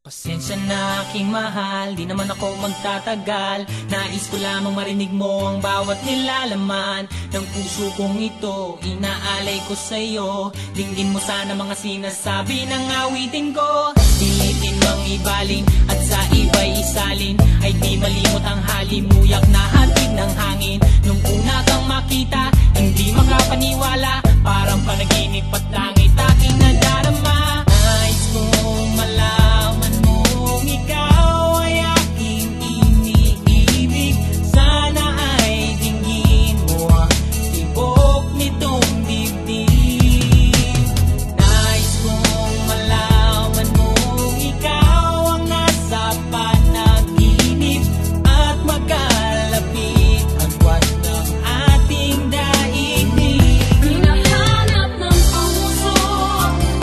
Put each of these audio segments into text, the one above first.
Pasensya na aking mahal, di naman ako magtatagal. Nais ko lamang marinig mo ang bawat nilalaman ng puso kong ito, inaalay ko sa'yo. Dinggin mo sana mga sinasabi ng awitin ko. Pilitin mang ibaling at sa iba'y isalin, ay di malimot ang halimuyak na hatid ng hangin. Nung una kang makita, hindi makapaniwala, parang panaginip at langit aking nadarama. Nais kong malaman mong ikaw ay aking iniibig. Sana ay dinggin mo ang tibok nitong dibdib. Nais kong malaman mong ikaw ang nasa panaginip at magkalapit agwat ng ating daigdig. Hinahanap ng puso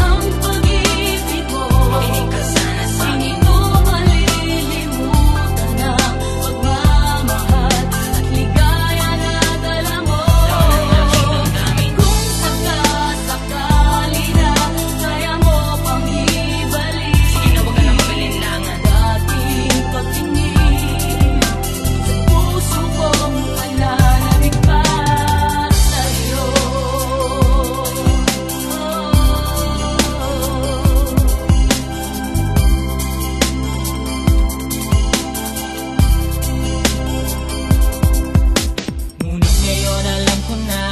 ang pag-ibig mo. Makinig ka sana sa akin. Hindi ko malilimutan ang pagmamahal at ligaya na dala mo. Kung sakasakali na kaya mo pang ibalik, sige na, huwag ka na mag-alinlangan. Dating pagtingin sa puso kong pananabik pa sa'yo. Ngunit ngayon alam ko na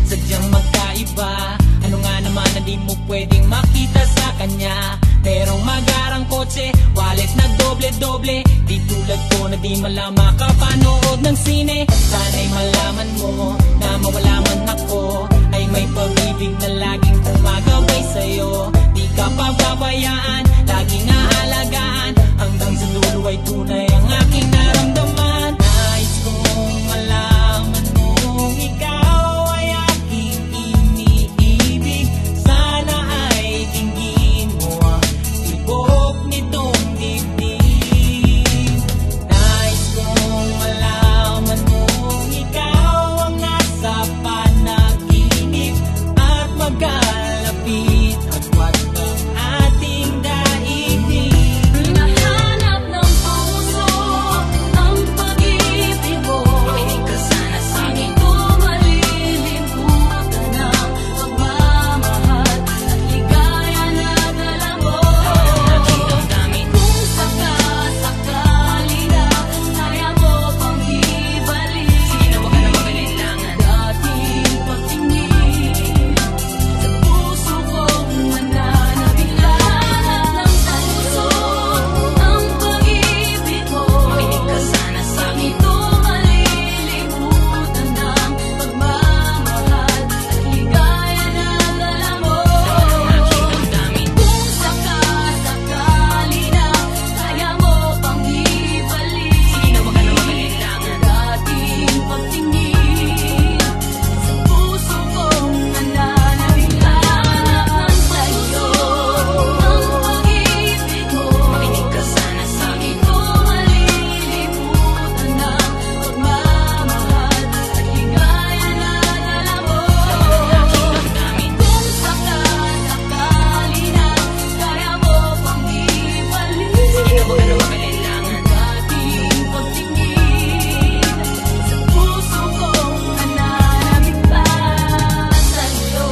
sadyang magkaiba. Ano nga naman na di mo pwedeng makita sa kanya? Merong magarang kotse, wallet na doble-doble, di tulad ko na di malang makapanood ng sine. Sana'y malaman mo na mawala man ako, ay may pag-ibig na laging gumagabay sa'yo. Di ka pababayaan, laging aalagaan, hanggang sa dulo ay tunay ang aking naramdaman. Nais kong malaman mong ikaw ay aking iniibig. Sana ay dinggin mo ang tibok nitong dibdib. Nais kong malaman mong ikaw ang nasa panaginip at magkalapit agwat ng ating daigdig. Hinahanap ng puso ang pag-ibig mo. Makinig ka sana sa akin. Hindi ko malilimutan ang pagmamahal at ligaya na dala mo. Kung sakasakali na kaya mo pang ibalik, sige na, huwag ka na mag-alinlangan. Dating pagtingin sa puso kong mananabik. Hinahanap ng puso ang pag-ibig mo. Makinig ka sana sa akin. Hindi ko malilimutan ang pagmamahal at ligaya na dala mo. Kung sakasakali na kaya mo pang ibalik, sige na, huwag ka na mag-alinlangan. Dating pagtingin sa puso kong nananabik. Hinahanap sa'yo ang pag-ibig mo. Makinig ka sana sa akin. Hindi ko malilimutan ang pagmamahal at ligaya na dala mo. Kung sakasakali na kaya mo pang ibalik, sige na, huwag ka na mag-alinlangan. Dating pagtingin sa puso kong nananabik pa sa'yo.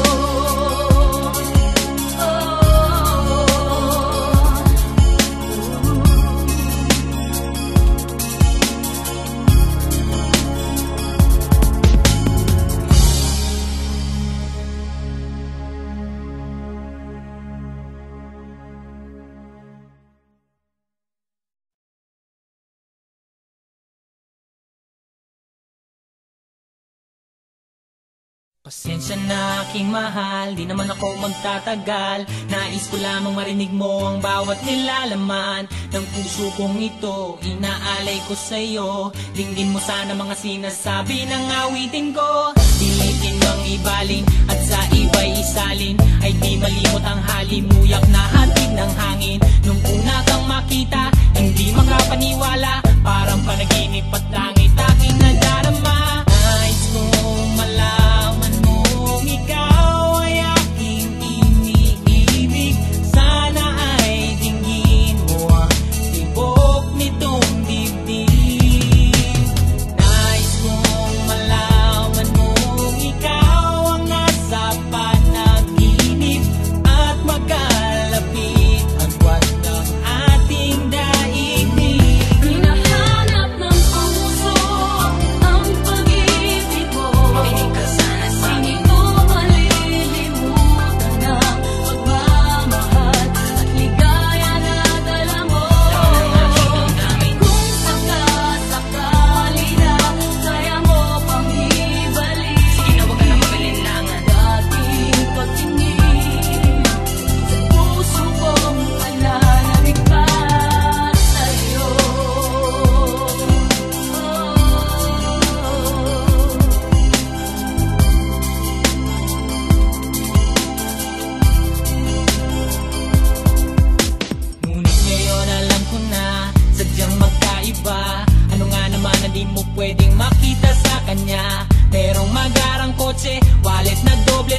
Pasensya na aking mahal, di naman ako magtatagal. Nais ko lamang marinig mo ang bawat nilalaman ng puso kong ito, inaalay ko sa'yo. Dinggin mo sana mga sinasabi ng awitin ko. Pilitin mang ibaling at sa iba'y isalin, ay di malimot ang halimuyak na hatid ng hangin. Nung una kang makita, hindi makapaniwala, parang panaginip at langit aking nadarama. Nais kong malaman mong ikaw ay aking iniibig. Sana ay dinggin mo ang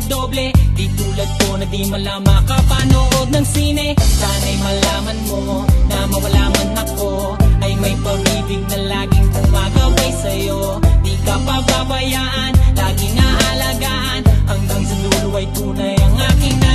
doble-doble. Di tulad ko na di man makapanood ng sine. Sana'y malaman mo na mawala man ako, ay may pag-ibig na laging gumagabay sa'yo. Di ka pababayaan, laging aalagaan, hanggang sa dulo ay tunay ang aking